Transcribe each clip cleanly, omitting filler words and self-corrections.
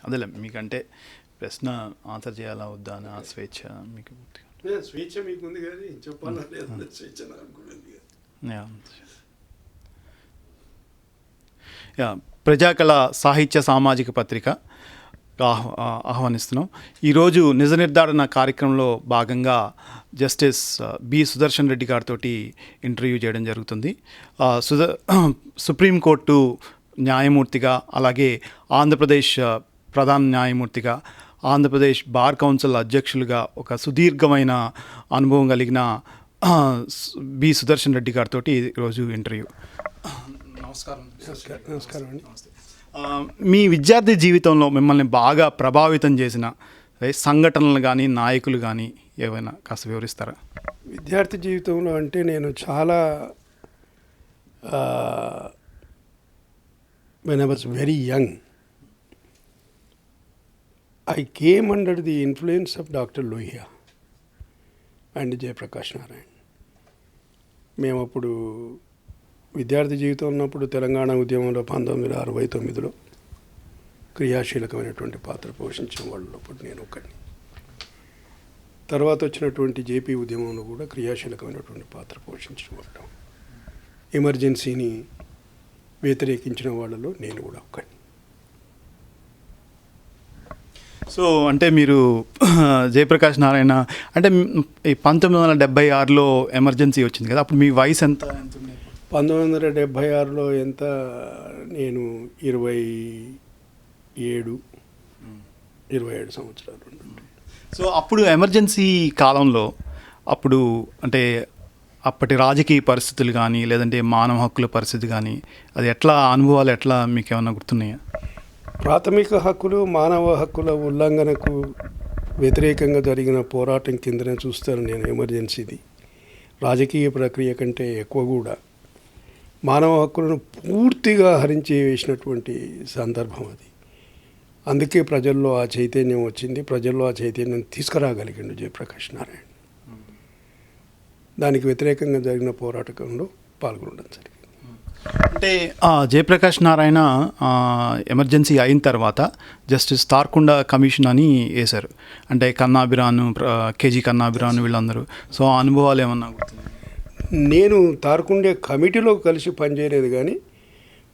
అదేలే మీకంటే ప్రశ్న ఆన్సర్ చేయాలా వద్దా అని ఆ స్వేచ్ఛ మీకు పూర్తిగా. స్వేచ్ఛ మీకు ఉంది కానీ చెప్పాలా లేదా స్వేచ్ఛ నాకు కూడా ఉంది. ప్రజాకళ సాహిత్య సామాజిక పత్రిక ఆహ్వానిస్తున్నాం. ఈరోజు నిజ నిర్ధారణ కార్యక్రమంలో భాగంగా జస్టిస్ బి సుదర్శన్ రెడ్డి గారితో ఇంటర్వ్యూ చేయడం జరుగుతుంది. సుప్రీంకోర్టు న్యాయమూర్తిగా, అలాగే ఆంధ్రప్రదేశ్ ప్రధాన న్యాయమూర్తిగా, ఆంధ్రప్రదేశ్ బార్ కౌన్సిల్ అధ్యక్షులుగా ఒక సుదీర్ఘమైన అనుభవం కలిగిన బి సుదర్శన్ రెడ్డి గారితో ఈరోజు ఇంటర్వ్యూ. నమస్కారం అండి. మీ విద్యార్థి జీవితంలో మిమ్మల్ని బాగా ప్రభావితం చేసిన సంఘటనలు కానీ నాయకులు కానీ ఏమైనా కాస్త వివరిస్తారా? విద్యార్థి జీవితంలో అంటే నేను చాలా when I was very young I came under the influence of Dr. Lohia and Jayaprakash Narayan. మేము అప్పుడు విద్యార్థి జీవితం ఉన్నప్పుడు తెలంగాణ ఉద్యమంలో 1969లో క్రియాశీలకమైనటువంటి పాత్ర పోషించిన వాళ్ళలో నేను ఒకడిని. తర్వాత వచ్చినటువంటి జేపీ ఉద్యమంలో కూడా క్రియాశీలకమైనటువంటి పాత్ర పోషించిన వాళ్ళం. ఎమర్జెన్సీని వ్యతిరేకించిన వాళ్ళలో నేను కూడా ఒకడిని. సో అంటే మీరు జయప్రకాష్ నారాయణ అంటే 1976లో ఎమర్జెన్సీ వచ్చింది కదా, అప్పుడు మీ వయసు ఎంత? 1976లో ఎంత? నేను 27 సంవత్సరాలు. సో అప్పుడు ఎమర్జెన్సీ కాలంలో అప్పుడు అంటే అప్పటి రాజకీయ పరిస్థితులు కానీ లేదంటే మానవ హక్కుల పరిస్థితి కానీ అది ఎట్లా అనుభవాలు ఎట్లా మీకు ఏమన్నా గుర్తున్నాయా? ప్రాథమిక హక్కులు, మానవ హక్కుల ఉల్లంఘనకు వ్యతిరేకంగా జరిగిన పోరాటం కిందనే చూస్తాను నేను ఎమర్జెన్సీది. రాజకీయ ప్రక్రియ కంటే ఎక్కువ కూడా మానవ హక్కులను పూర్తిగా హరించి వేసినటువంటి సందర్భం అది. అందుకే ప్రజల్లో ఆ చైతన్యం వచ్చింది, ప్రజల్లో ఆ చైతన్యం తీసుకురాగలిగిండు జయప్రకాష్ నారాయణ్. దానికి వ్యతిరేకంగా జరిగిన పోరాటంలో పాల్గొనడం జరిగింది. అంటే జయప్రకాష్ నారాయణ ఎమర్జెన్సీ అయిన తర్వాత జస్టిస్ తార్కుండ కమిషన్ అని వేశారు. అంటే కన్నాభిరాను, కేజీ కన్నాభిరాను వీళ్ళందరూ. సో ఆ అనుభవాలు ఏమన్నా గుర్తున్నాయి? నేను తార్కుండే కమిటీలో కలిసి పనిచేయలేదు, కానీ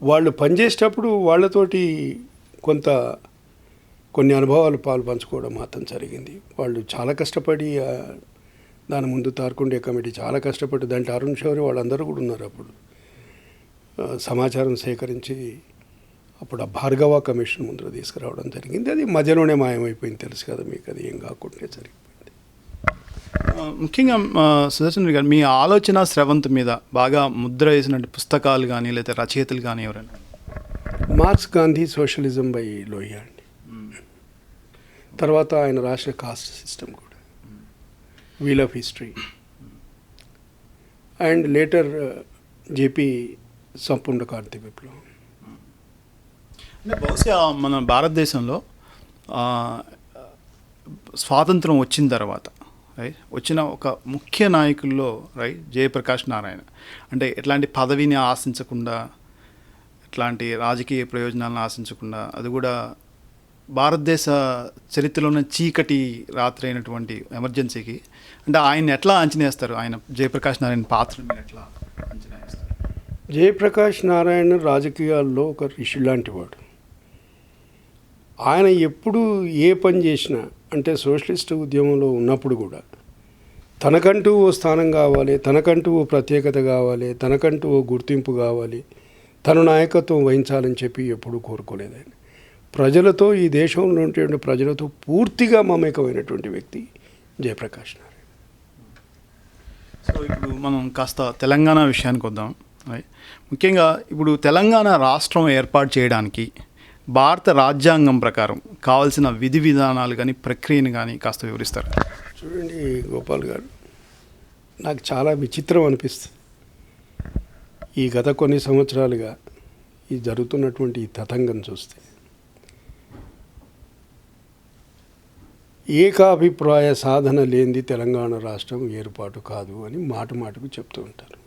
వాళ్ళు పనిచేసేటప్పుడు వాళ్ళతోటి కొన్ని అనుభవాలు పంచుకోవడం మాత్రం జరిగింది. వాళ్ళు చాలా కష్టపడి దాని ముందు తార్కుండే కమిటీ చాలా కష్టపడి దాంట్లో అరుణ్ శౌరి వాళ్ళందరూ కూడా ఉన్నారు. అప్పుడు సమాచారం సేకరించి అప్పుడు ఆ భార్గవ కమిషన్ ముందు తీసుకురావడం జరిగింది. అది మధ్యలోనే మాయమైపోయింది, తెలుసు కదా మీకు, అది ఏం కాకుండా జరిగిపోయింది. ముఖ్యంగా సుదర్శన్ రెడ్డి గారు, మీ ఆలోచన స్రవంతి మీద బాగా ముద్ర వేసినట్టు పుస్తకాలు కానీ లేదా రచయితలు కానీ ఎవరైనా? Marx Gandhi socialism by Lohia అండి. తర్వాత ఆయన రాసిన కాస్ట్ సిస్టమ్ కూడా, wheel of history, and later JP సంపూర్ణ కార్తీ విప్లవం. అంటే బహుశా మన భారతదేశంలో స్వాతంత్రం వచ్చిన తర్వాత వచ్చిన ఒక ముఖ్య నాయకుల్లో జయప్రకాష్ నారాయణ. అంటే ఎట్లాంటి పదవిని ఆశించకుండా, ఎట్లాంటి రాజకీయ ప్రయోజనాలను ఆశించకుండా, అది కూడా భారతదేశ చరిత్రలోనే చీకటి రాత్రి అయినటువంటి ఎమర్జెన్సీకి, అంటే ఆయన ఎట్లా అంచనా వేస్తారు? ఆయన జయప్రకాష్ నారాయణ పాత్ర మీరు ఎట్లా అంచనా వేస్తారు? జయప్రకాష్ నారాయణ రాజకీయాల్లో ఒక ఋషి లాంటి వాడు. ఆయన ఎప్పుడు ఏ పని చేసినా, అంటే సోషలిస్ట్ ఉద్యమంలో ఉన్నప్పుడు కూడా తనకంటూ ఓ స్థానం కావాలి, తనకంటూ ఓ ప్రత్యేకత కావాలి, తనకంటూ ఓ గుర్తింపు కావాలి, తన నాయకత్వం వహించాలని చెప్పి ఎప్పుడూ కోరుకోలేదు. ఆయన ప్రజలతో, ఈ దేశంలో ఉండే ప్రజలతో పూర్తిగా మమేకమైనటువంటి వ్యక్తి జయప్రకాష్ నారాయణ. సో ఇప్పుడు మనం కాస్త తెలంగాణ విషయానికి వద్దాం. ముఖ్యంగా ఇప్పుడు తెలంగాణ రాష్ట్రం ఏర్పాటు చేయడానికి భారత రాజ్యాంగం ప్రకారం కావాల్సిన విధి విధానాలు కానీ ప్రక్రియను కానీ కాస్త వివరిస్తారు? చూడండి గోపాల్ గారు, నాకు చాలా విచిత్రం అనిపిస్తుంది ఈ గత కొన్ని సంవత్సరాలుగా ఈ జరుగుతున్నటువంటి ఈ తతంగం చూస్తే. ఏకాభిప్రాయ సాధన లేనిది తెలంగాణ రాష్ట్రం ఏర్పాటు కాదు అని మాటకు చెప్తూ ఉంటారు.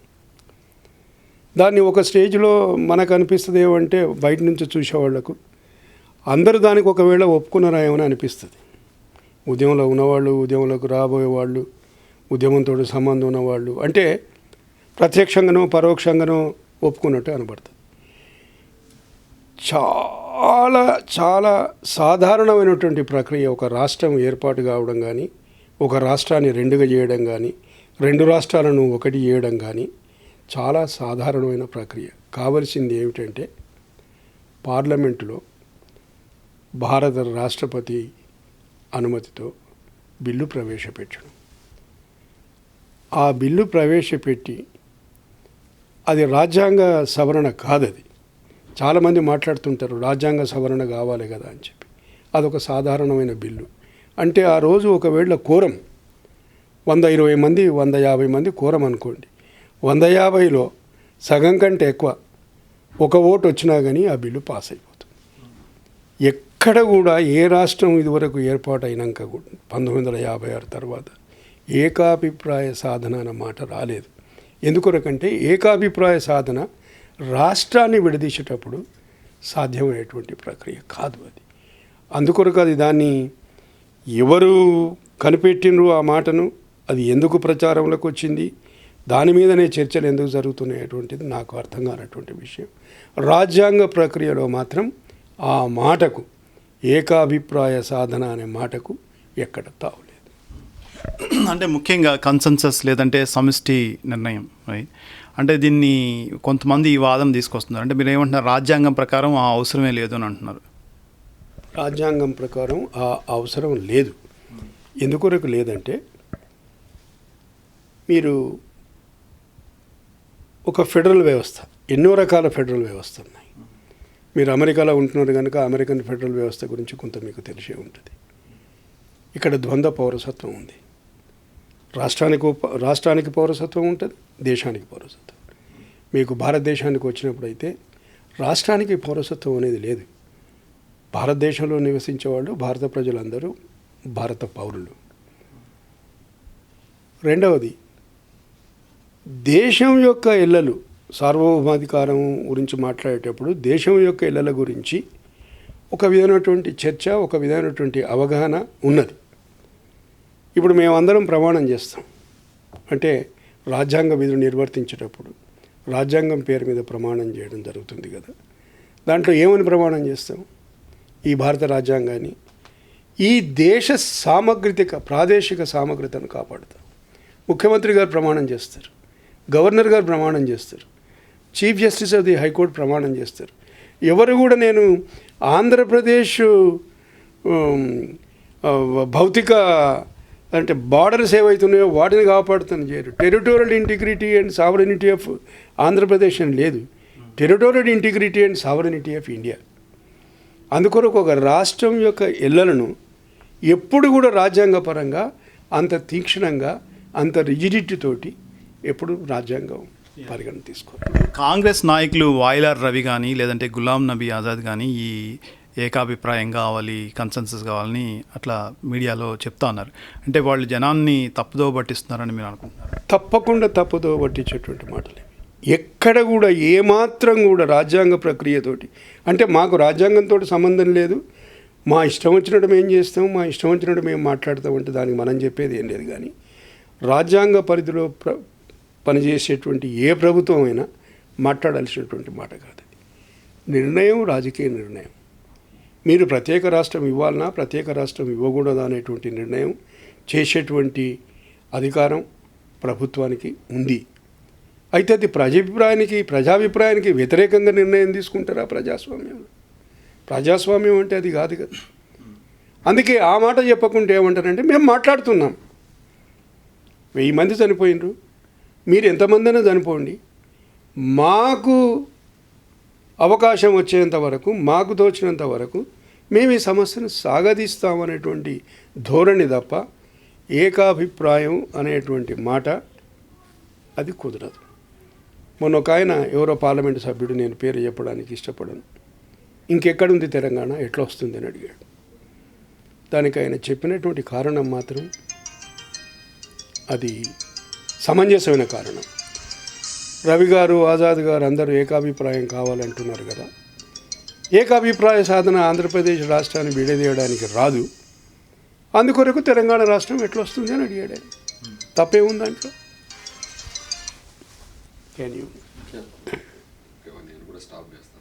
దాన్ని ఒక స్టేజ్లో మనకు అనిపిస్తుంది ఏమంటే, బయట నుంచి చూసేవాళ్లకు అందరూ దానికి ఒకవేళ ఒప్పుకున్నారా ఏమని అనిపిస్తుంది. ఉద్యమంలో ఉన్నవాళ్ళు, ఉద్యమంలోకి రాబోయే వాళ్ళు, ఉద్యమంతో సంబంధం ఉన్నవాళ్ళు అంటే ప్రత్యక్షంగానో పరోక్షంగానో ఒప్పుకున్నట్టు అనబడుతుంది. చాలా చాలా సాధారణమైనటువంటి ప్రక్రియ ఒక రాష్ట్రం ఏర్పాటు కావడం కానీ, ఒక రాష్ట్రాన్ని రెండుగా చేయడం కానీ, రెండు రాష్ట్రాలను ఒకటి చేయడం కానీ చాలా సాధారణమైన ప్రక్రియ. కావలసింది ఏమిటంటే పార్లమెంటులో భారత రాష్ట్రపతి అనుమతితో బిల్లు ప్రవేశపెట్టడం. ఆ బిల్లు ప్రవేశపెట్టి అది రాజ్యాంగ సవరణ కాదది. చాలామంది మాట్లాడుతుంటారు రాజ్యాంగ సవరణ కావాలి కదా అని చెప్పి. అదొక సాధారణమైన బిల్లు. అంటే ఆ రోజు ఒకవేళ కోరం 120 మంది 150 మంది కోరం అనుకోండి, 150లో సగం కంటే ఎక్కువ ఒక ఓటు వచ్చినా కానీ ఆ బిల్లు పాస్ అయిపోతుంది. ఎక్కడ కూడా ఏ రాష్ట్రం ఇదివరకు ఏర్పాటైనాక కూడా 1956 తర్వాత ఏకాభిప్రాయ సాధన అన్న మాట రాలేదు. ఎందుకొరకంటే ఏకాభిప్రాయ సాధన రాష్ట్రాన్ని విడదీసేటప్పుడు సాధ్యమయ్యేటువంటి ప్రక్రియ కాదు అది. అందుకొరకు అది దాన్ని ఎవరు కనిపెట్టినరు ఆ మాటను, అది ఎందుకు ప్రచారంలోకి వచ్చింది, దాని మీదనే చర్చలు ఎందుకు జరుగుతున్నాయటువంటిది నాకు అర్థం కానటువంటి విషయం. రాజ్యాంగ ప్రక్రియలో మాత్రం ఆ మాటకు, ఏకాభిప్రాయ సాధన అనే మాటకు ఎక్కడ తావులేదు. అంటే ముఖ్యంగా కన్సెన్సస్ లేదంటే సమిష్టి నిర్ణయం, రైట్? అంటే దీన్ని కొంతమంది ఈ వాదన తీసుకొస్తున్నారు. అంటే మీరు ఏమంటున్నారు, రాజ్యాంగం ప్రకారం ఆ అవసరమే లేదు అని అంటున్నారు. రాజ్యాంగం ప్రకారం ఆ అవసరం లేదు. ఎందుకొరకు లేదంటే మీరు ఒక ఫెడరల్ వ్యవస్థ, ఎన్నో రకాల ఫెడరల్ వ్యవస్థ ఉన్నాయి. మీరు అమెరికాలో ఉంటున్నారు కనుక అమెరికన్ ఫెడరల్ వ్యవస్థ గురించి కొంత మీకు తెలిసే ఉంటుంది. ఇక్కడ ద్వంద్వ పౌరసత్వం ఉంది. రాష్ట్రానికి పౌరసత్వం ఉంటుంది, దేశానికి పౌరసత్వం. మీకు భారతదేశానికి వచ్చినప్పుడు అయితే రాష్ట్రానికి పౌరసత్వం అనేది లేదు. భారతదేశంలో నివసించే వాళ్ళు భారత ప్రజలందరూ భారత పౌరులు. రెండవది, దేశం యొక్క ఎల్లలు, సార్వభౌమాధికారం గురించి మాట్లాడేటప్పుడు దేశం యొక్క ఎల్లల గురించి ఒక విధమైనటువంటి చర్చ, ఒక విధమైనటువంటి అవగాహన ఉన్నది. ఇప్పుడు మేమందరం ప్రమాణం చేస్తాం. అంటే రాజ్యాంగ విధులు నిర్వర్తించేటప్పుడు రాజ్యాంగం పేరు మీద ప్రమాణం చేయడం జరుగుతుంది కదా. దాంట్లో ఏమని ప్రమాణం చేస్తాం? ఈ భారత రాజ్యాంగాన్ని, ఈ దేశ ప్రాదేశిక సామగ్రితను కాపాడుతాం. ముఖ్యమంత్రి గారు ప్రమాణం చేస్తారు, గవర్నర్ గారు ప్రమాణం చేస్తారు, chief justice of the high court ప్రమాణం చేస్తారు. ఎవరు కూడా నేను ఆంధ్రప్రదేశ్ భౌతిక అంటే బార్డర్స్ ఏవైతున్నాయో వాటిని కాపాడుతాను చేయరు. Territorial integrity and sovereignty of Andhra Pradesh అని లేదు, territorial integrity and sovereignty of India. అందుకొరకు ఒక రాష్ట్రం యొక్క ఎల్లలను ఎప్పుడు కూడా రాజ్యాంగపరంగా అంత తీక్షణంగా, అంత రిజిడిటీతోటి ఎప్పుడు రాజ్యాంగం పరిగణ తీసుకోవాలి. కాంగ్రెస్ నాయకులు వాయిలార్ రవి కానీ లేదంటే గులాం నబీ ఆజాద్ కానీ ఈ ఏకాభిప్రాయం కావాలి, కన్సెన్సస్ కావాలని అట్లా మీడియాలో చెప్తా ఉన్నారు. అంటే వాళ్ళు జనాన్ని తప్పుదో పట్టిస్తున్నారని మీరు అనుకుంటున్నారు? తప్పకుండా తప్పుదో పట్టించేటువంటి మాటలే. ఎక్కడ కూడా ఏమాత్రం కూడా రాజ్యాంగ ప్రక్రియతోటి, అంటే మాకు రాజ్యాంగంతో సంబంధం లేదు, మా ఇష్టం వచ్చినట్టు మేము చేస్తాం, మా ఇష్టం వచ్చినట్టు మేము మాట్లాడతామంటే దానికి మనం చెప్పేది ఏం లేదు. కానీ రాజ్యాంగ పరిధిలో పనిచేసేటువంటి ఏ ప్రభుత్వం అయినా మాట్లాడాల్సినటువంటి మాట కాదు. నిర్ణయం రాజకీయ నిర్ణయం. మీరు ప్రత్యేక రాష్ట్రం ఇవ్వాలన్నా ప్రత్యేక రాష్ట్రం ఇవ్వకూడదా అనేటువంటి నిర్ణయం చేసేటువంటి అధికారం ప్రభుత్వానికి ఉంది. అయితే అది ప్రజాభిప్రాయానికి వ్యతిరేకంగా నిర్ణయం తీసుకుంటారా ప్రజాస్వామ్యంలో? ప్రజాస్వామ్యం అంటే అది కాదు కదా. అందుకే ఆ మాట చెప్పకుంటే ఏమంటారంటే మేము మాట్లాడుతున్నాం. 1000 మంది చనిపోయినరు, మీరు ఎంతమందైనా చనిపోండి, మాకు అవకాశం వచ్చేంత వరకు, మాకు తోచినంత వరకు మేము ఈ సమస్యను సాగదీస్తామనేటువంటి ధోరణి తప్ప ఏకాభిప్రాయం అనేటువంటి మాట అది కుదరదు. మొన్న ఒక ఆయన ఎవరో పార్లమెంటు సభ్యుడు, నేను పేరు చెప్పడానికి ఇష్టపడను, ఇంకెక్కడుంది తెలంగాణ, ఎట్లా వస్తుంది అని అడిగాడు. దానికి ఆయన చెప్పినటువంటి కారణం మాత్రం అది సమంజసమైన కారణం. రవి గారు, ఆజాద్ గారు అందరూ ఏకాభిప్రాయం కావాలంటున్నారు కదా. ఏకాభిప్రాయ సాధన ఆంధ్రప్రదేశ్ రాష్ట్రాన్ని విడదీయడానికి రాదు. అందుకొరకు తెలంగాణ రాష్ట్రం ఎట్లా వస్తుంది అని అడిగాడు ఆయన. తప్పేముంది దాంట్లో? నేను కూడా స్టాప్ చేస్తాను.